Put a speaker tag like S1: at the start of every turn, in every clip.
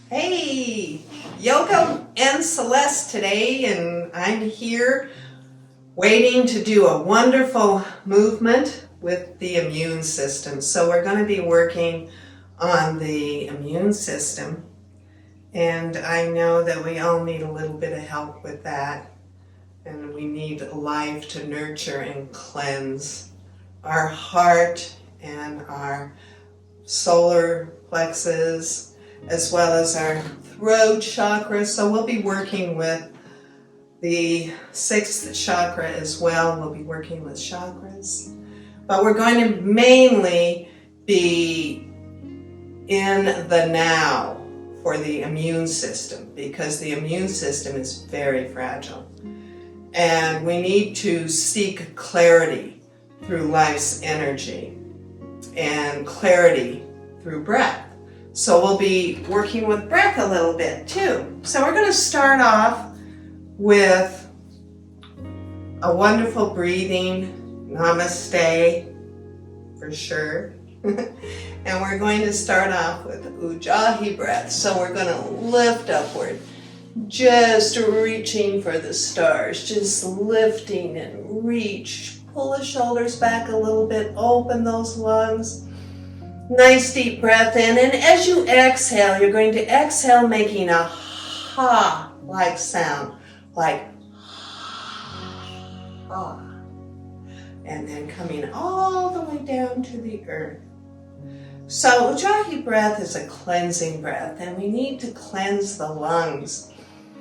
S1: Hey, Yoko and Celeste today, and I'm here waiting to do a wonderful movement with the immune system. So we're going to be working on the immune system, and I know that we all need a little bit of help with that, and we need life to nurture and cleanse our heart and our solar plexus, as well as our throat chakra. So we'll be working with the sixth chakra as well. We'll be working with chakras. But we're going to mainly be in the now for the immune system, because the immune system is very fragile. And we need to seek clarity through life's energy and clarity through breath. So we'll be working with breath a little bit too. So we're going to start off with a wonderful breathing, Namaste for sure. And we're going to start off with Ujjayi breath. So we're going to lift upward, just reaching for the stars, just lifting and reach. Pull the shoulders back a little bit, open those lungs. Nice deep breath in, and as you exhale, you're going to exhale making a ha-like sound, like ha. And then coming all the way down to the earth. So Ujjayi breath is a cleansing breath, and we need to cleanse the lungs.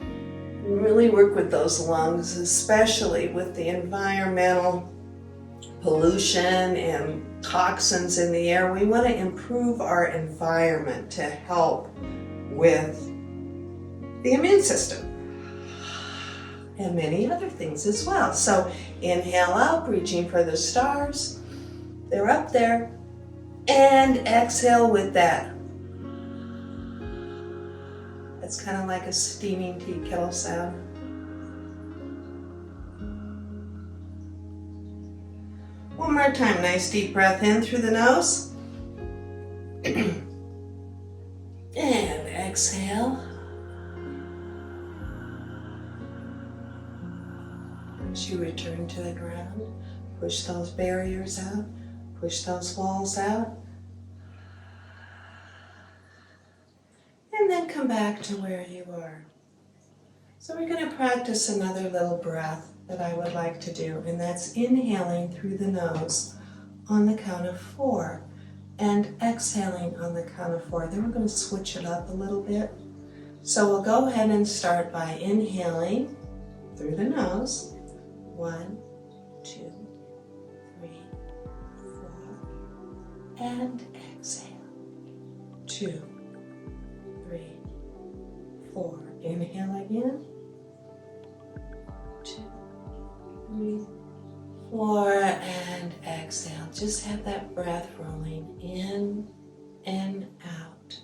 S1: We really work with those lungs, especially with the environmental pollution and toxins in the air. We want to improve our environment to help with the immune system and many other things as well. So inhale out, reaching for the stars. They're up there. And exhale with that. It's kind of like a steaming tea kettle sound. One more time, nice deep breath in through the nose. And exhale. As you return to the ground, push those barriers out, push those walls out. And then come back to where you are. So we're going to practice another little breath that I would like to do, and that's inhaling through the nose on the count of 4 and exhaling on the count of 4. Then we're going to switch it up a little bit. So we'll go ahead and start by inhaling through the nose. 1, 2, 3, 4, and exhale. 2, 3, 4. Inhale again. 2, 3, 4, and exhale. Just have that breath rolling in and out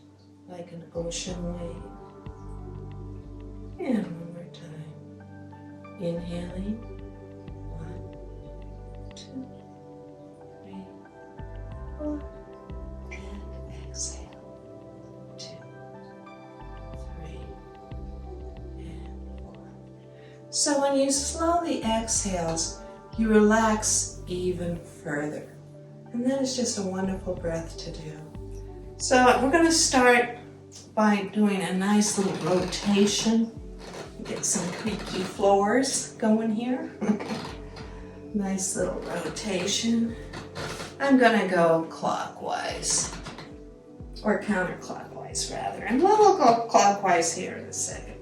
S1: like an ocean wave. And one more time. Inhaling. 1, 2, 3, 4, and exhale. 2, 3, and 4. So when you slowly exhales, you relax even further. And that is just a wonderful breath to do. So we're going to start by doing a nice little rotation. Get some creaky floors going here. Nice little rotation. I'm going to go clockwise, or counterclockwise rather. And we'll go clockwise here in a second.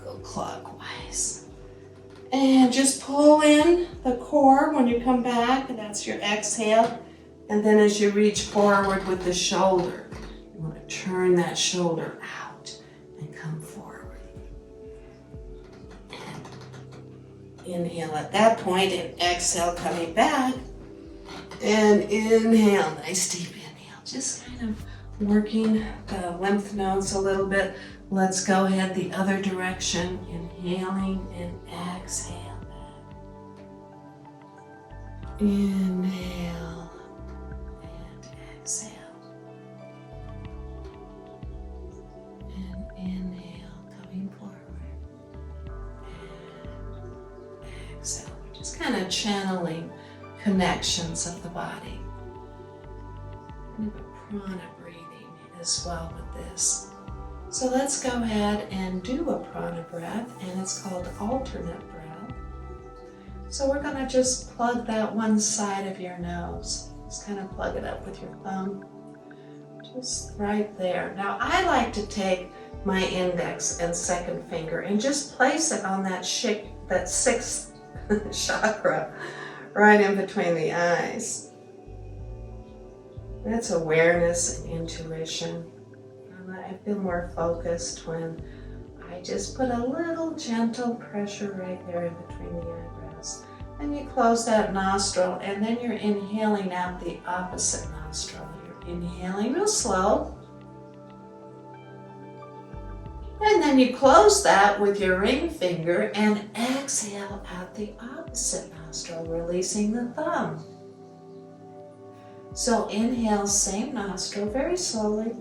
S1: Go clockwise. And just pull in the core when you come back, and that's your exhale. And then as you reach forward with the shoulder, you want to turn that shoulder out and come forward. And inhale at that point, and exhale coming back. And inhale, nice deep inhale. Just kind of working the lymph nodes a little bit. Let's go ahead the other direction. Inhaling and exhale. Inhale and exhale. Just kind of channeling connections of the body. And a prana breathing as well with this. So let's go ahead and do a prana breath, and it's called alternate breath. So we're going to just plug that one side of your nose. Just kind of plug it up with your thumb. Just right there. Now I like to take my index and second finger and just place it on that sixth chakra right in between the eyes. That's awareness and intuition. And I feel more focused when I just put a little gentle pressure right there in between the eyebrows. And you close that nostril, and then you're inhaling out the opposite nostril. You're inhaling real slow. And then you close that with your ring finger and exhale out the opposite nostril, releasing the thumb. So inhale, same nostril, very slowly.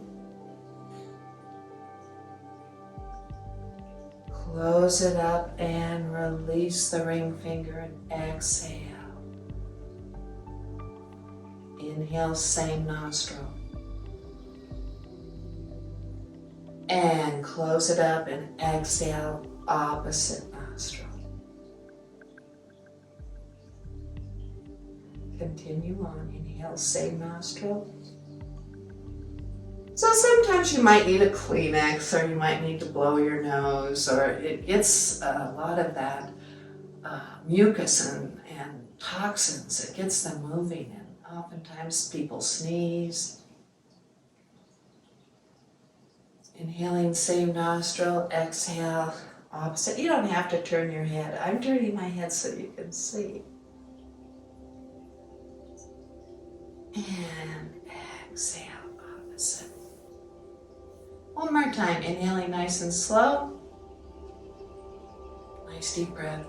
S1: Close it up and release the ring finger and exhale. Inhale, same nostril. And close it up and exhale, opposite nostril. Continue on. Inhale, same nostril. So sometimes you might need a Kleenex, or you might need to blow your nose, or it gets a lot of that mucus and toxins. It gets them moving, and oftentimes people sneeze. Inhaling, same nostril, exhale, opposite. You don't have to turn your head. I'm turning my head so you can see. And exhale, opposite. One more time, inhaling nice and slow. Nice deep breath.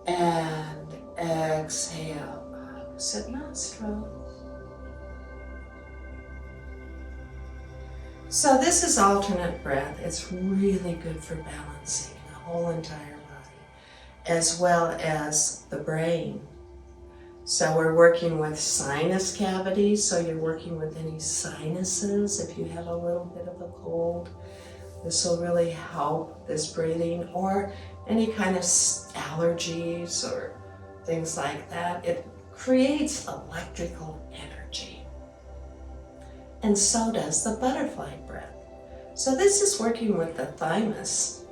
S1: And exhale, opposite nostril. So this is alternate breath. It's really good for balancing the whole entire body, as well as the brain. So we're working with sinus cavities, so you're working with any sinuses. If you have a little bit of a cold, this will really help this breathing, or any kind of allergies or things like that. It creates electrical energy. And so does the butterfly breath. So this is working with the thymus,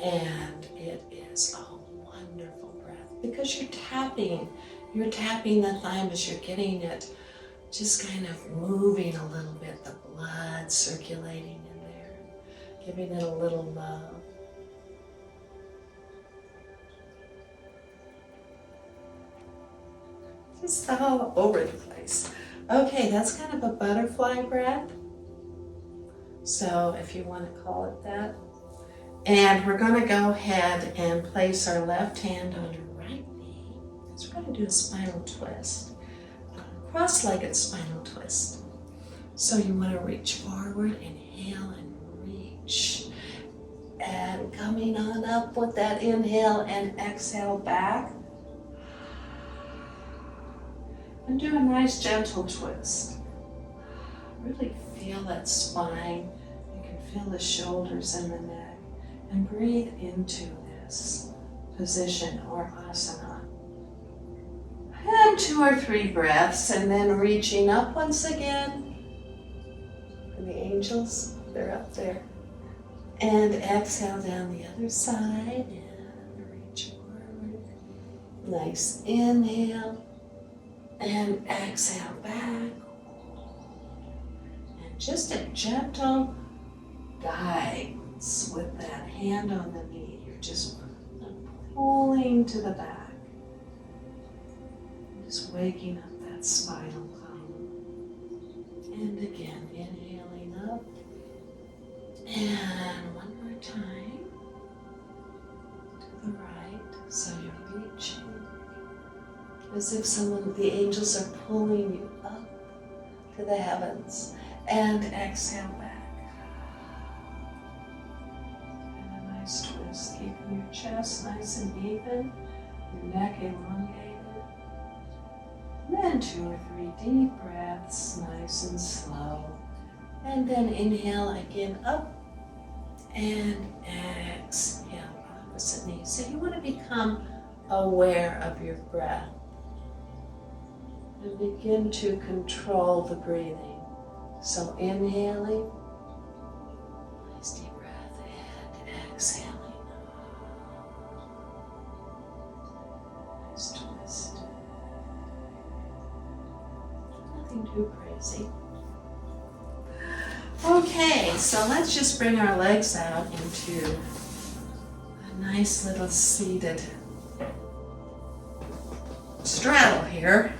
S1: and it is a wonderful breath because you're tapping the thymus, you're getting it just kind of moving a little bit, the blood circulating in there, giving it a little love. Just all over the place. Okay, that's kind of a butterfly breath. So if you want to call it that. And we're going to go ahead and place our left hand on your right knee. So we're going to do a spinal twist, a cross-legged spinal twist. So you want to reach forward, inhale and reach. And coming on up with that inhale and exhale back. And do a nice gentle twist. Really feel that spine. You can feel the shoulders and the neck. And breathe into this position or asana. And 2 or 3 breaths, and then reaching up once again. And the angels, they're up there. And exhale down the other side and reach forward. Nice inhale. And exhale back. And just a gentle guidance with that hand on the knee. You're just pulling to the back. Just waking up that spinal column. And again, inhaling up. And one more time. To the right. So you're reaching. As if the angels are pulling you up to the heavens. And exhale back. And a nice twist, keeping your your chest nice and even, your neck elongated. Then 2 or 3 deep breaths, nice and slow. And then inhale again up and exhale, opposite knee. So you want to become aware of your breath and begin to control the breathing. So inhaling, nice deep breath, and exhaling. Nice twist. Nothing too crazy. Okay, so let's just bring our legs out into a nice little seated straddle here.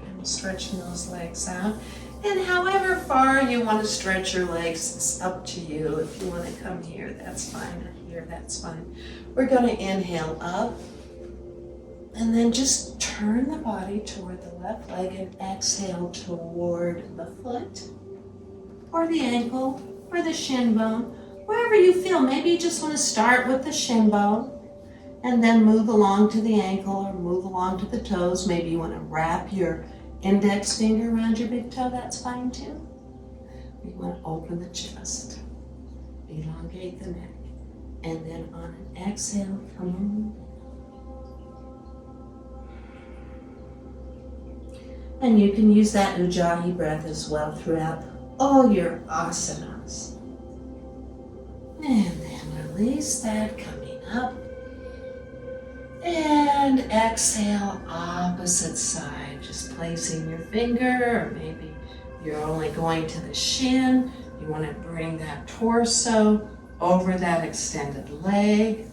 S1: And stretching those legs out. And however far you want to stretch your legs, it's up to you. If you want to come here, that's fine. Or here, that's fine. We're going to inhale up. And then just turn the body toward the left leg and exhale toward the foot, or the ankle, or the shin bone, wherever you feel. Maybe you just want to start with the shin bone and then move along to the ankle or move along to the toes. Maybe you want to wrap your index finger around your big toe, that's fine too. You want to open the chest, elongate the neck, and then on an exhale, come on. And you can use that Ujjayi breath as well throughout all your asanas. And then release that, coming up. And exhale, opposite side. Just placing your finger, or maybe you're only going to the shin. You want to bring that torso over that extended leg.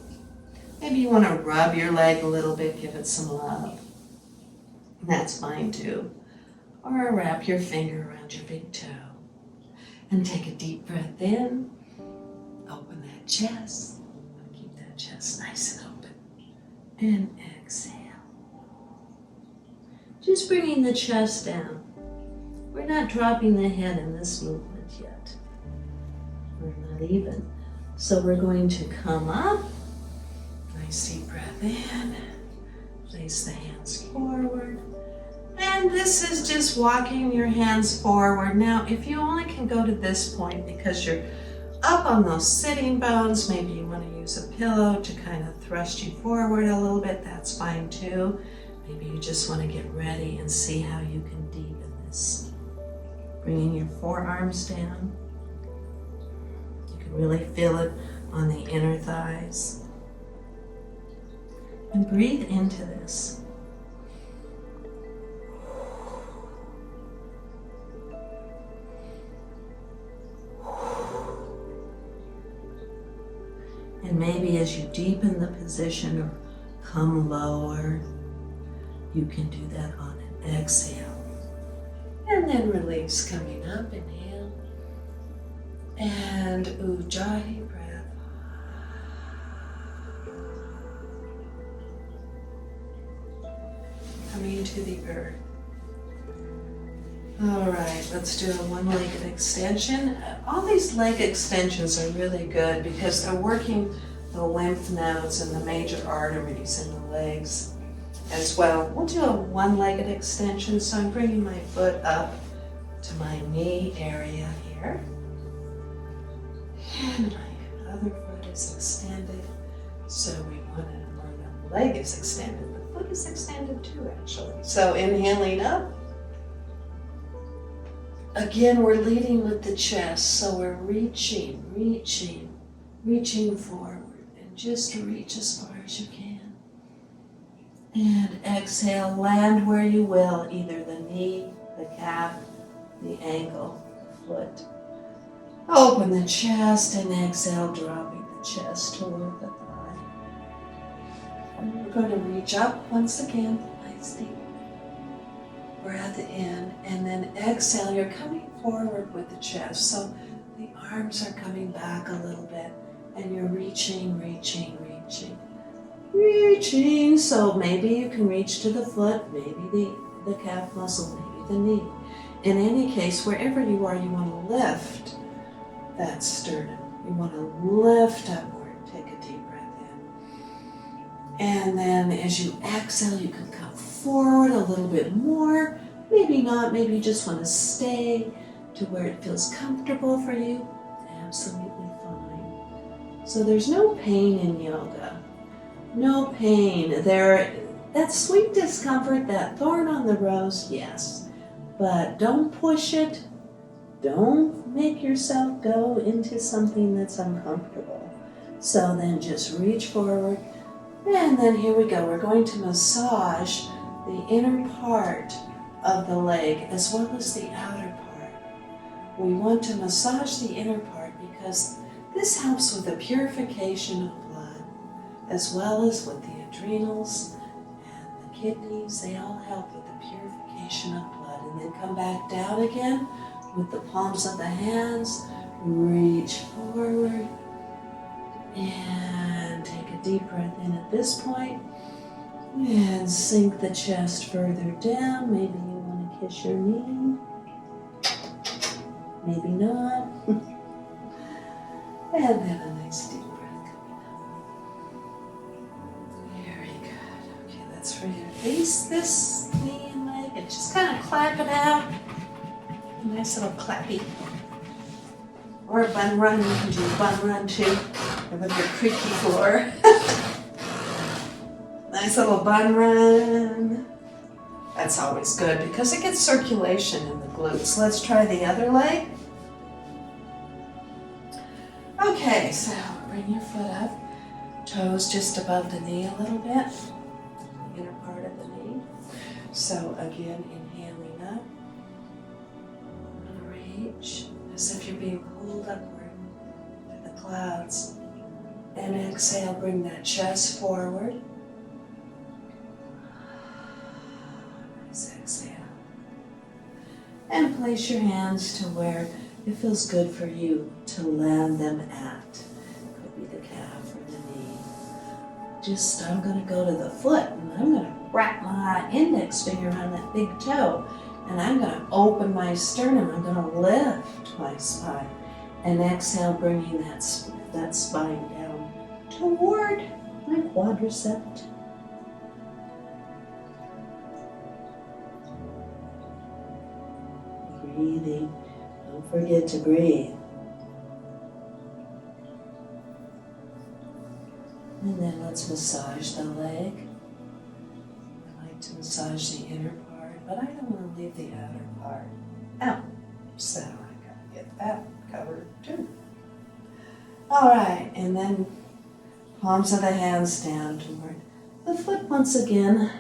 S1: Maybe you want to rub your leg a little bit, give it some love. That's fine too. Or wrap your finger around your big toe. And take a deep breath in. Open that chest. Keep that chest nice and open. And exhale. Just bringing the chest down. We're not dropping the head in this movement yet. We're not even. So we're going to come up. Nice deep breath in. Place the hands forward. And this is just walking your hands forward. Now, if you only can go to this point because you're up on those sitting bones, maybe you want to use a pillow to kind of thrust you forward a little bit, that's fine too. Maybe you just want to get ready and see how you can deepen this. Bringing your forearms down. You can really feel it on the inner thighs. And breathe into this. And maybe as you deepen the position or come lower, you can do that on an exhale. And then release, coming up, inhale. And Ujjayi breath. Coming to the earth. All right, let's do a one-legged extension. All these leg extensions are really good because they're working the lymph nodes and the major arteries in the legs as well. We'll do a one-legged extension, so I'm bringing my foot up to my knee area here. And my other foot is extended, so we want to, or the leg is extended, the foot is extended too actually. So inhaling up. Again, we're leading with the chest, so we're reaching forward, and just reach as far as you can. And exhale, land where you will, either the knee, the calf, the ankle, foot. Open the chest and exhale, dropping the chest toward the thigh. And we're going to reach up once again, nice deep breath in, and then exhale. You're coming forward with the chest, so the arms are coming back a little bit, and you're reaching. So maybe you can reach to the foot, maybe the calf muscle, maybe the knee. In any case, wherever you are, you want to lift that sternum. You want to lift upward. Take a deep breath in.
S2: And then as you exhale, you can come forward a little bit more. Maybe not, maybe you just want to stay to where it feels comfortable for you. Absolutely fine. So there's no pain in yoga. No pain. That sweet discomfort, that thorn on the rose, yes. But don't push it. Don't make yourself go into something that's uncomfortable. So then just reach forward. And then here we go. We're going to massage the inner part of the leg as well as the outer part. We want to massage the inner part because this helps with the purification of blood as well as with the adrenals and the kidneys. They all help with the purification of blood. And then come back down again with the palms of the hands. Reach forward and take a deep breath in at this point. And sink the chest further down. Maybe you want to kiss your knee. Maybe not. And then a nice deep breath coming up. Very good. Okay, let's release this knee and leg and just kind of clap it out. A nice little clappy. Or a bun run. You can do a bun run too with your creaky floor. Nice little bun run. That's always good because it gets circulation in the glutes. Let's try the other leg. Okay, so bring your foot up. Toes just above the knee a little bit. The inner part of the knee. So again, inhaling up. Reach as if you're being pulled upward to the clouds. And exhale, bring that chest forward. Exhale. And place your hands to where it feels good for you to land them at. Could be the calf or the knee. I'm going to go to the foot and I'm going to wrap my index finger around that big toe and I'm going to open my sternum. I'm going to lift my spine and exhale, bringing that spine down toward my quadricep. Breathing. Don't forget to breathe. And then let's massage the leg. I like to massage the inner part, but I don't want to leave the outer part out. So I gotta get that covered too. All right, and then palms of the hands down toward the foot once again.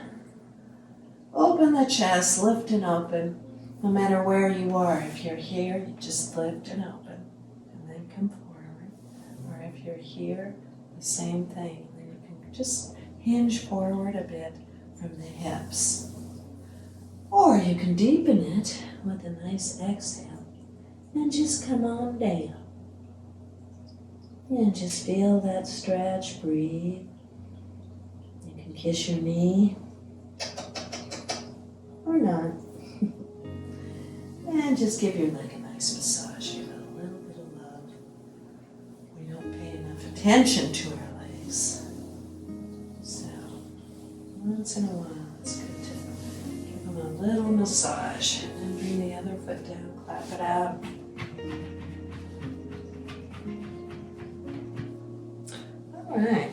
S2: Open the chest, lift and open. No matter where you are, if you're here, you just lift and open, and then come forward. Or if you're here, the same thing. Then you can just hinge forward a bit from the hips. Or you can deepen it with a nice exhale, and just come on down. And just feel that stretch, breathe. You can kiss your knee, or not. And just give your leg a nice massage. Give it a little bit of love. We don't pay enough attention to our legs. So, once in a while, it's good to give them a little massage. And then bring the other foot down, clap it out. All right.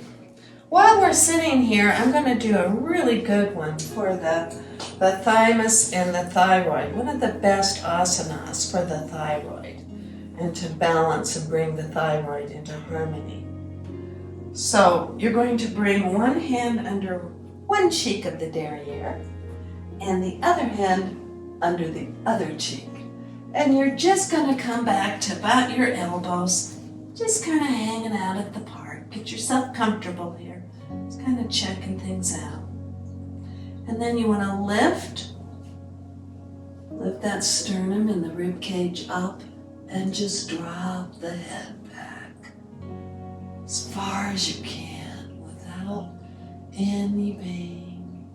S2: While we're sitting here, I'm going to do a really good one for the thymus and the thyroid. One of the best asanas for the thyroid and to balance and bring the thyroid into harmony. So you're going to bring one hand under one cheek of the derriere and the other hand under the other cheek. And you're just going to come back to about your elbows, just kind of hanging out at the part. Get yourself comfortable here. Just kind of checking things out. And then you want to lift that sternum and the rib cage up and just drop the head back as far as you can without any pain.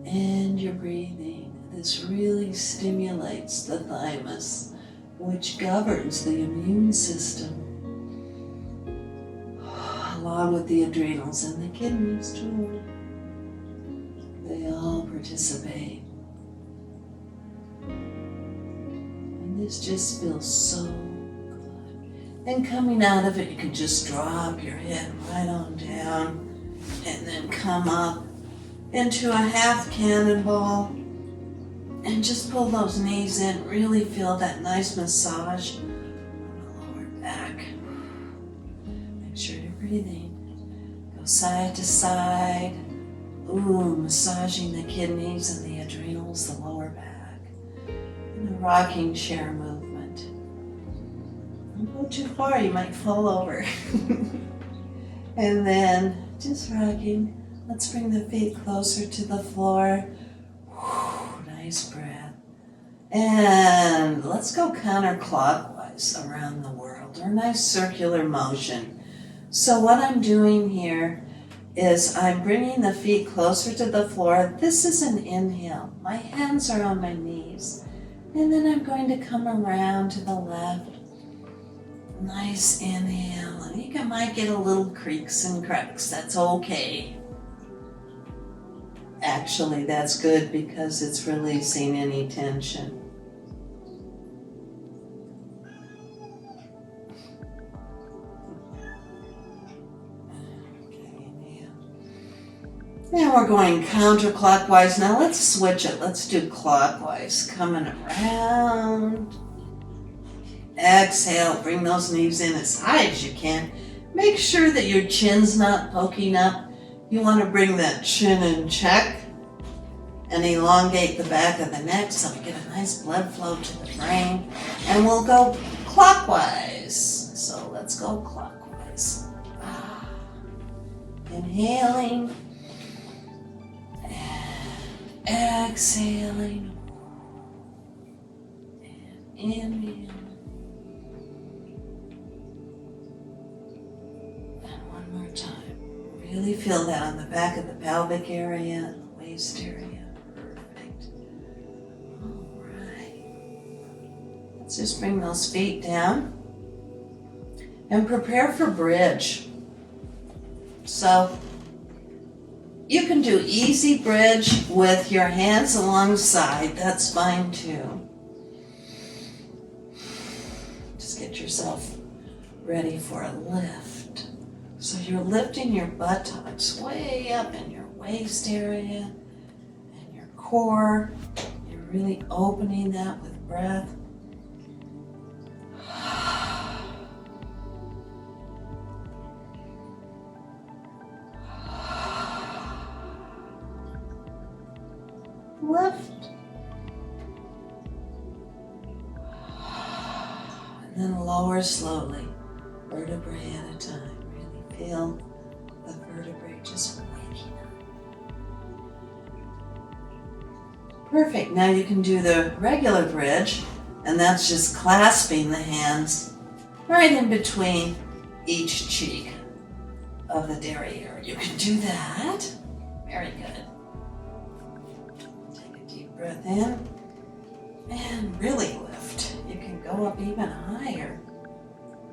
S2: And your breathing. This really stimulates the thymus, which governs the immune system. along with the adrenals and the kidneys too. They all participate. And this just feels so good. And coming out of it, you can just drop your head right on down and then come up into a half cannonball and just pull those knees in. Really feel that nice massage on the lower back. Make sure you're breathing. Go side to side. Ooh, massaging the kidneys and the adrenals, the lower back. And a rocking chair movement. Don't go too far, you might fall over. And then just rocking. Let's bring the feet closer to the floor. Whew, nice breath. And let's go counterclockwise around the world, or nice circular motion. So what I'm doing here is I'm bringing the feet closer to the floor. This is an inhale. My hands are on my knees. And then I'm going to come around to the left. Nice inhale. And you might get a little creaks and cracks. That's okay. Actually, that's good because it's releasing any tension. Now we're going counterclockwise. Now let's switch it. Let's do clockwise. Coming around. Exhale. Bring those knees in as high as you can. Make sure that your chin's not poking up. You want to bring that chin in check and elongate the back of the neck so we get a nice blood flow to the brain. And we'll go clockwise. So let's go clockwise. Inhaling. Exhaling and inhaling. And one more time. Really feel that on the back of the pelvic area, the waist area. Perfect. All right. Let's just bring those feet down and prepare for bridge. So you can do easy bridge with your hands alongside. That's fine too. Just get yourself ready for a lift. So you're lifting your buttocks way up in your waist area and your core. You're really opening that with breath. Lift. And then lower slowly, vertebrae at a time. Really feel the vertebrae just waking up. Perfect. Now you can do the regular bridge, and that's just clasping the hands right in between each cheek of the derriere. You can do that. Very good. Breath in and really lift. You can go up even higher.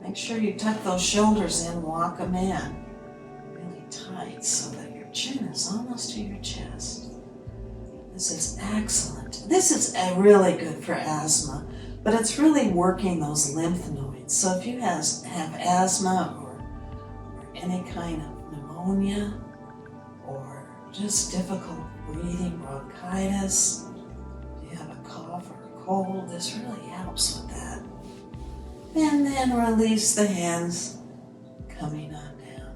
S2: Make sure you tuck those shoulders in, walk them in really tight so that your chin is almost to your chest. This is excellent. This is really good for asthma, but it's really working those lymph nodes. So if you have asthma or any kind of pneumonia or just difficult breathing, bronchitis, cough or a cold, this really helps with that. And then release the hands, coming on down.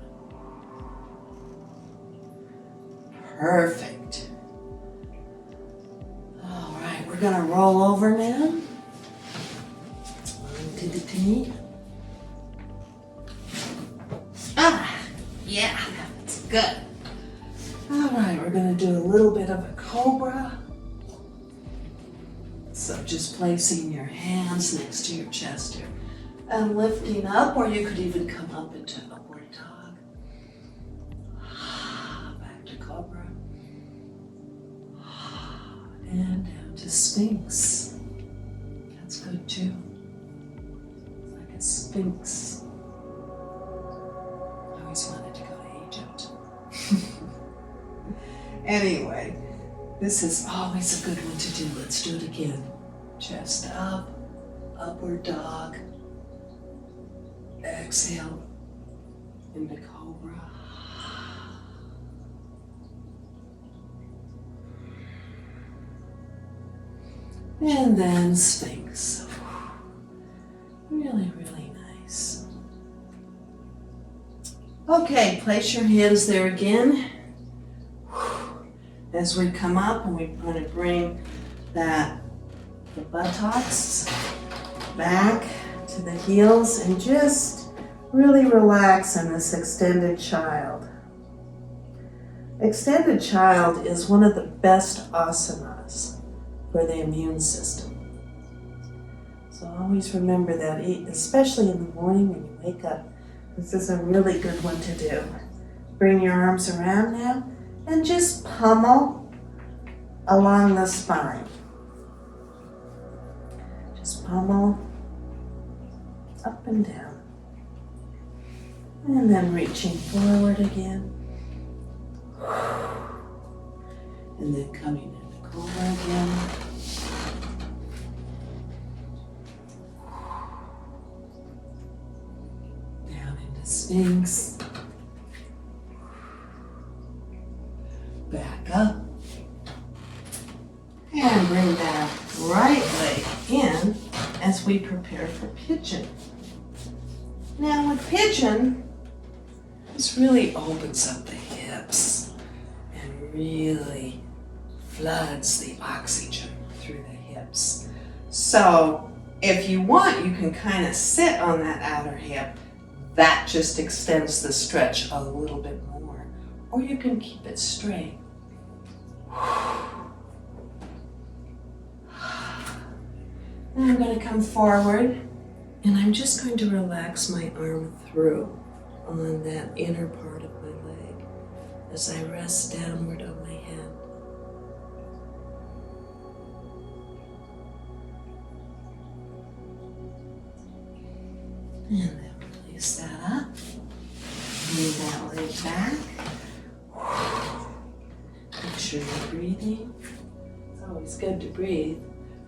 S2: Perfect. All right, we're gonna roll over now. Onto the knee. Yeah, that's good. All right, we're gonna do a little bit of a Cobra. So just placing your hands next to your chest here and lifting up, or you could even come up into upward dog. Back to Cobra. And down to Sphinx. That's good too. It's like a Sphinx. I always wanted Anyway, this is always a good one to do. Let's do it again. Chest up, upward dog. Exhale into Cobra. And then Sphinx. Really, really nice. Okay, place your hands there again. As we come up, and we're going to bring the buttocks back to the heels and just really relax in this extended child. Extended child is one of the best asanas for the immune system. So always remember that, especially in the morning when you wake up, this is a really good one to do. Bring your arms around now and just pummel along the spine. Just pummel up and down. And then reaching forward again. And then coming into Cobra again. Down into Sphinx. Back up. And bring that right leg in as we prepare for Pigeon. Now with Pigeon, this really opens up the hips and really floods the oxygen through the hips. So if you want, you can kind of sit on that outer hip. That just extends the stretch a little bit more. Or you can keep it straight. Now I'm going to come forward and I'm just going to relax my arm through on that inner part of my leg as I rest downward on my head. And then release that up. Move that leg back. Make sure you're breathing. It's always good to breathe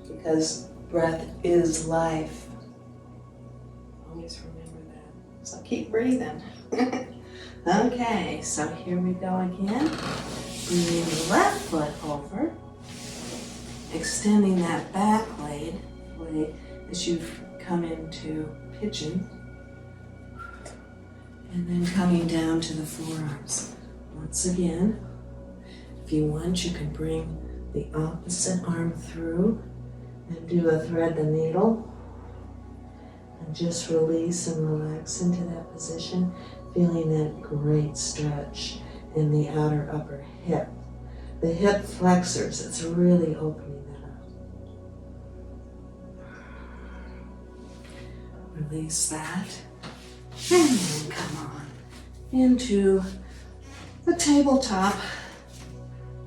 S2: because breath is life. Always remember that. So keep breathing. Okay, so here we go again. Bringing the left foot over. Extending that back leg as you come into Pigeon. And then coming down to the forearms. Once again, if you want, you can bring the opposite arm through and do a thread the needle and just release and relax into that position, feeling that great stretch in the outer upper hip. The hip flexors, it's really opening that up. Release that and then come on into the tabletop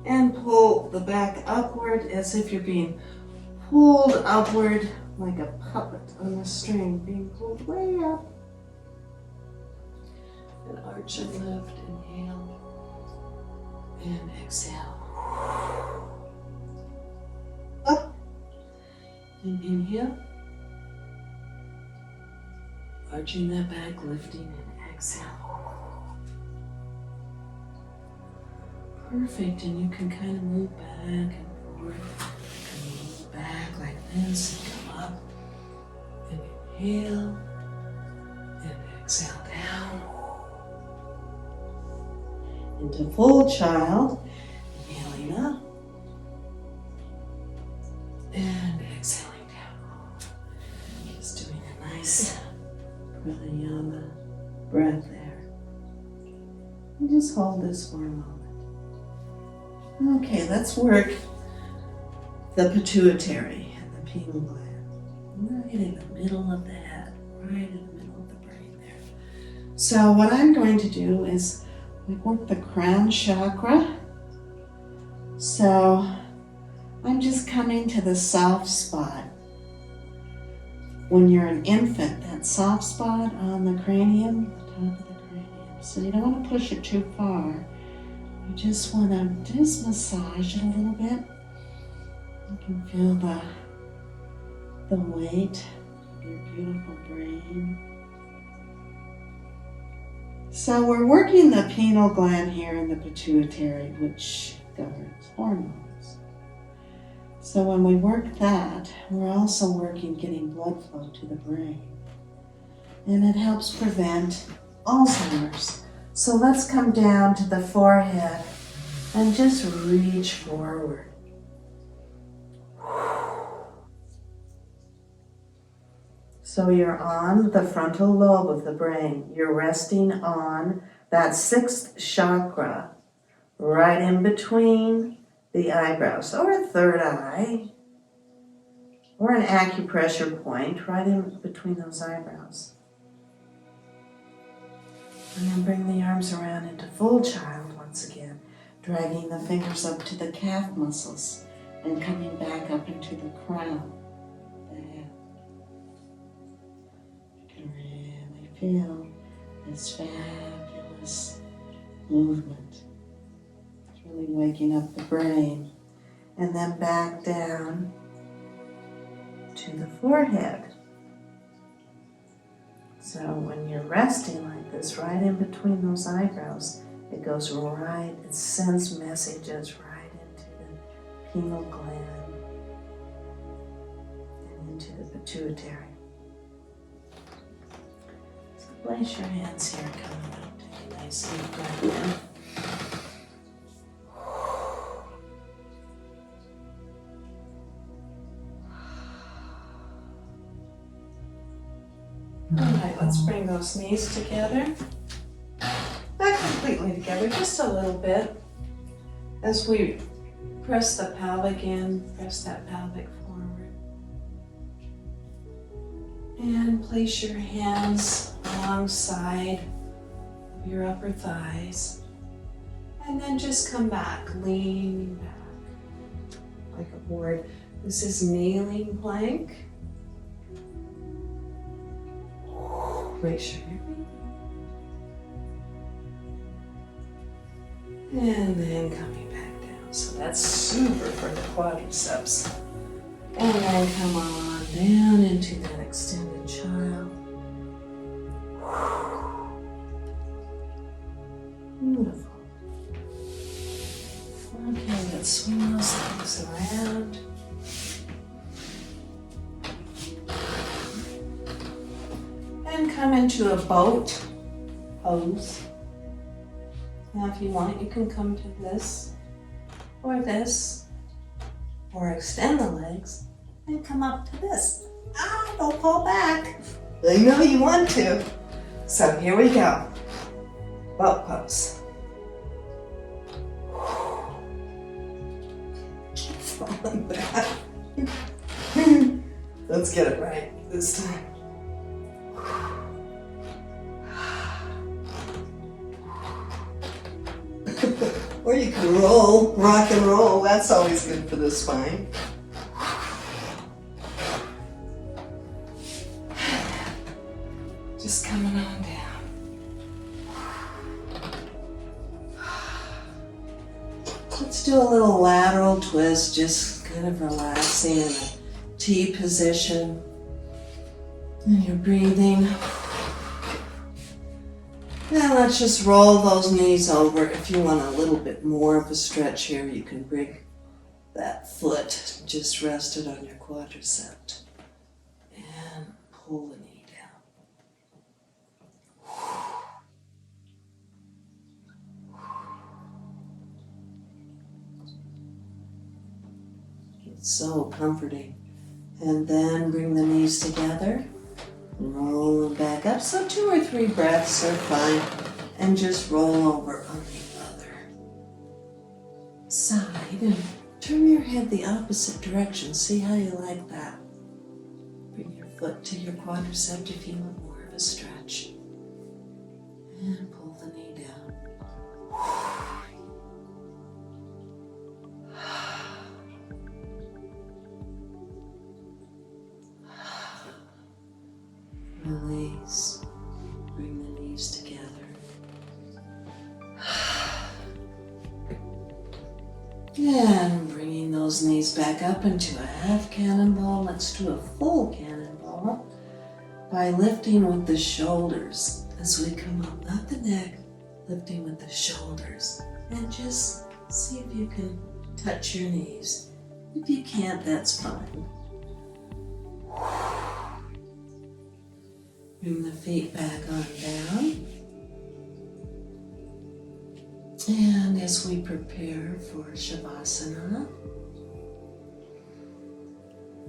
S2: and pull the back upward as if you're being pulled upward like a puppet on a string, being pulled way up. And arch and lift, inhale, and exhale. Up, and inhale. Arching that back, lifting, and exhale. Perfect, and you can kind of move back and forth. Back like this and come up and inhale and exhale down into full child, inhaling up and exhaling down. Just doing a nice pranayama breath there. And just hold this for a moment. Okay, let's work the pituitary and the pineal gland, right in the middle of the head, right in the middle of the brain there. So what I'm going to do is we work the crown chakra. So I'm just coming to the soft spot. When you're an infant, that soft spot on the cranium, the top of the cranium. So you don't want to push it too far. You just want to just massage it a little bit. You can feel the weight of your beautiful brain. So we're working the pineal gland here in the pituitary, which governs hormones. So when we work that, we're also working getting blood flow to the brain. And it helps prevent Alzheimer's. So let's come down to the forehead and just reach forward. So you're on the frontal lobe of the brain. You're resting on that 6th chakra, right in between the eyebrows, or a third eye, or an acupressure point right in between those eyebrows. And then bring the arms around into full child once again, dragging the fingers up to the calf muscles and coming back up into the crown. Feel this fabulous movement. It's really waking up the brain. And then back down to the forehead. So when you're resting like this, right in between those eyebrows, it goes right, it sends messages right into the pineal gland and into the pituitary. Place your hands here, coming up. Take a nice deep breath in. Alright, let's bring those knees together. Not completely together, just a little bit. As we press the pelvic in, press that pelvic forward. And place your hands alongside of your upper thighs. And then just come back, leaning back like a board. This is kneeling plank. Make sure you're breathing. And then coming back down. So that's super for the quadriceps. And then come on down into that extended child. Beautiful. Okay, let's swing those legs around. And come into a boat pose. Now if you want, you can come to this, or extend the legs and come up to this. Don't fall back. I know you want to. So here we go. Boat pose. Keep falling back. Let's get it right this time. Or you can roll, rock and roll. That's always good for the spine. Just coming on down. Let's do a little lateral twist, just kind of relaxing in a T position. And you're breathing. Now let's just roll those knees over. If you want a little bit more of a stretch here, you can bring that foot just rested on your quadricep and pull the knee down. It's so comforting. And then bring the knees together. Roll them back up. So 2 or 3 breaths are fine. And just roll over on the other side. And turn your head the opposite direction. See how you like that. Bring your foot to your quadricep if you want more of a stretch. And pull the knee down. Release. Bring the knees together. And bringing those knees back up into a half cannonball. Let's do a full cannonball by lifting with the shoulders as we come up, not the neck, lifting with the shoulders. And just see if you can touch your knees. If you can't, that's fine. Bring the feet back on down. And as we prepare for Shavasana,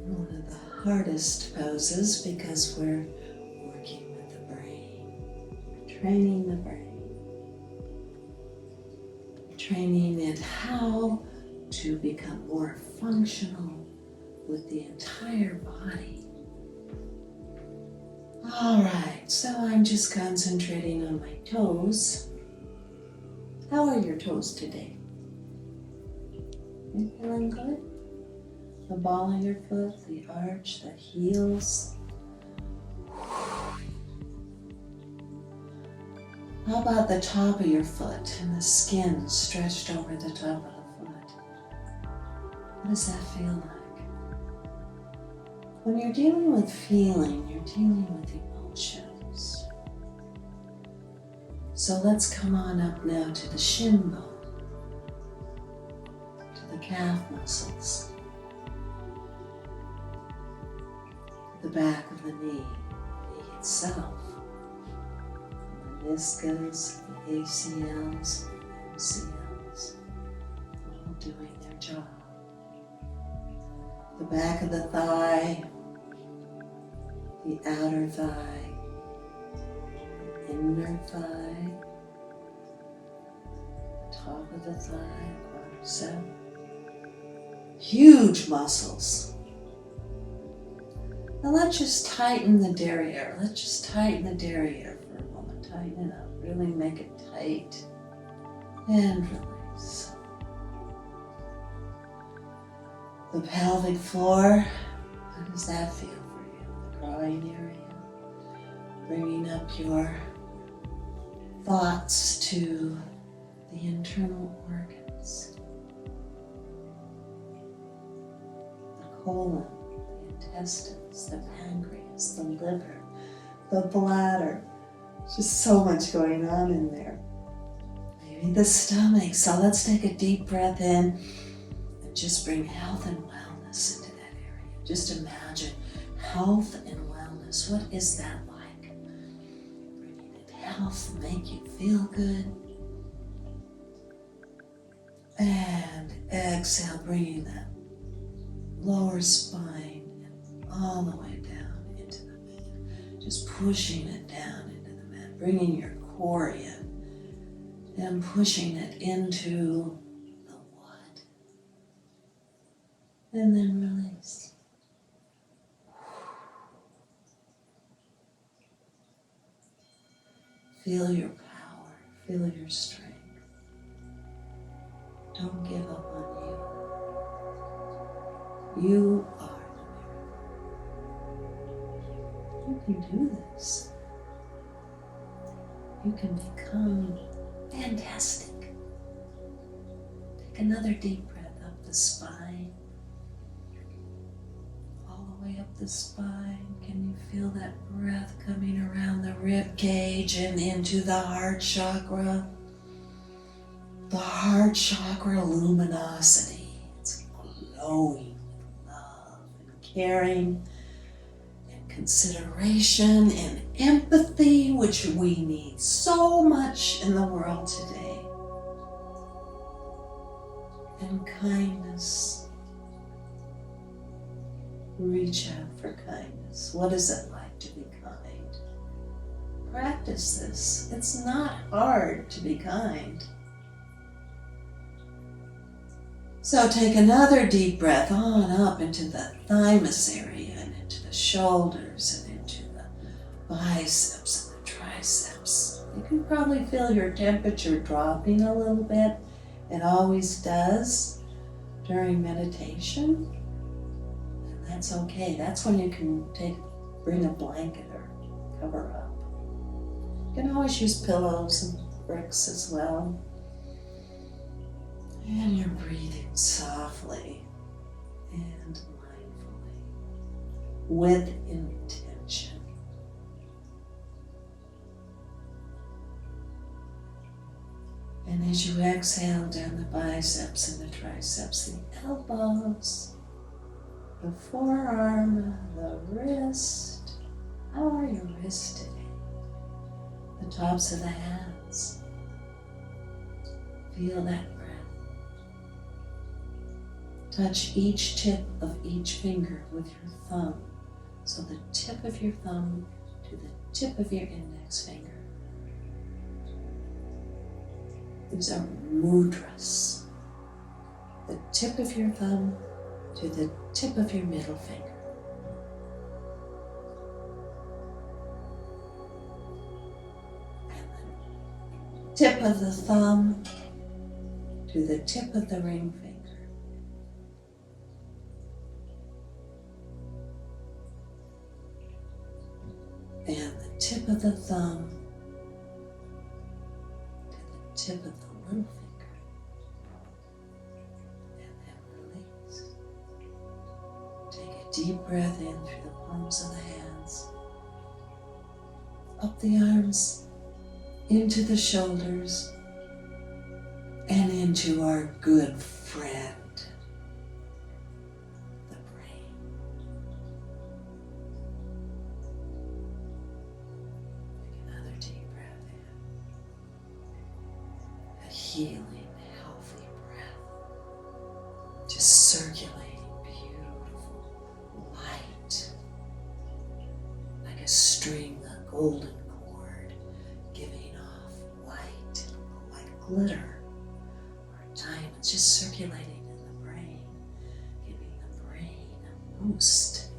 S2: one of the hardest poses because we're working with the brain, training the brain, training it how to become more functional with the entire body. All right, so I'm just concentrating on my toes. How are your toes today? You feeling good? The ball of your foot, the arch, the heels. How about the top of your foot and the skin stretched over the top of the foot? What does that feel like? When you're dealing with feeling, you're dealing with emotions. So let's come on up now to the shin bone, to the calf muscles, the back of the knee itself, the meniscus, the ACLs, the MCLs, all doing their job. The back of the thigh, the outer thigh, inner thigh, top of the thigh, quadricep. Huge muscles. Now let's just tighten the derriere. Let's just tighten the derriere for a moment. Tighten it up. Really make it tight. And release. The pelvic floor. How does that feel for you? The groin area. Bringing up your thoughts to the internal organs, the colon, the intestines, the pancreas, the liver, the bladder. Just so much going on in there. Maybe the stomach. So let's take a deep breath in and just bring health and wellness into that area. Just imagine health and wellness. What is that like? Health, make you feel good. And exhale, bringing that lower spine all the way down into the mat. Just pushing it down into the mat, bringing your core in and pushing it into the wood. And then release. Feel your power, feel your strength. Don't give up on you. You are the miracle. You can do this. You can become fantastic. Take another deep breath up the spine. All the way up the spine. Can you feel that breath coming around the rib cage and into the heart chakra? The heart chakra luminosity. It's glowing with love and caring and consideration and empathy, which we need so much in the world today. And kindness. Reach out for kindness. What is it like to be kind? Practice this. It's not hard to be kind. So take another deep breath on up into the thymus area and into the shoulders and into the biceps and the triceps. You can probably feel your temperature dropping a little bit. It always does during meditation. And that's okay. That's when you can bring a blanket or cover up. You can always use pillows and bricks as well. And you're breathing softly and mindfully with intention. And as you exhale down the biceps and the triceps, the elbows, the forearm, the wrist. How are your wrists today? The tops of the hands. Feel that breath. Touch each tip of each finger with your thumb. So the tip of your thumb to the tip of your index finger. These are mudras. The tip of your thumb to the tip of your middle finger. And the tip of the thumb to the tip of the ring finger. And the tip of the thumb to the tip of the little finger. And then release. Take a deep breath in through the palms of the hands. Up the arms, into the shoulders, and into our good friend, the brain. Take another deep breath in. A healing, healthy breath. Just circulating beautiful light. Like a string, a golden cord, giving off light, like glitter. Diamonds just circulating in the brain, giving the brain a boost.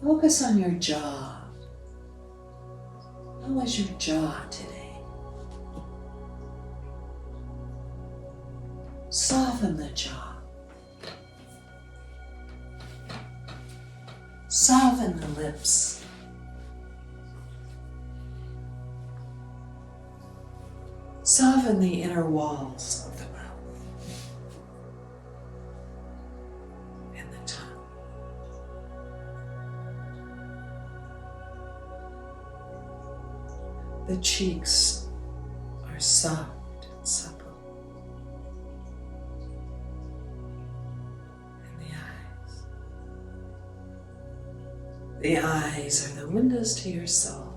S2: Focus on your jaw. How was your jaw today? Soften the jaw. Soften the lips. Soften the inner walls of the mouth and the tongue. The cheeks are soft and supple. The eyes are the windows to your soul.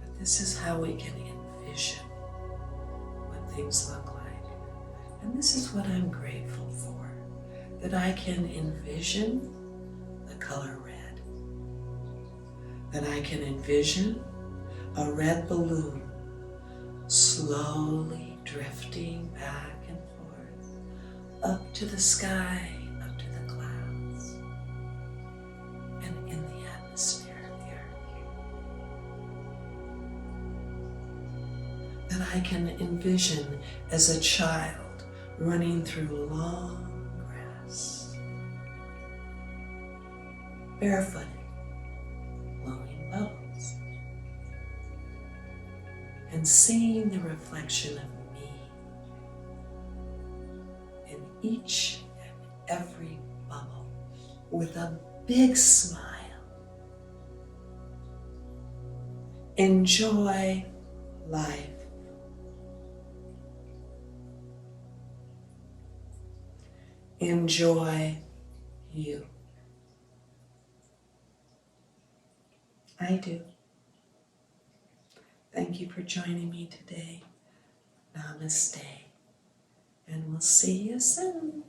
S2: But this is how we can envision what things look like. And this is what I'm grateful for, that I can envision the color red. That I can envision a red balloon slowly drifting back and forth up to the sky, up to the clouds, and in the atmosphere of the earth. That I can envision as a child running through long grass, barefooted, blowing bubbles, and seeing the reflection of me in each and every bubble with a big smile. Enjoy life. Enjoy you. I do. Thank you for joining me today. Namaste. And we'll see you soon.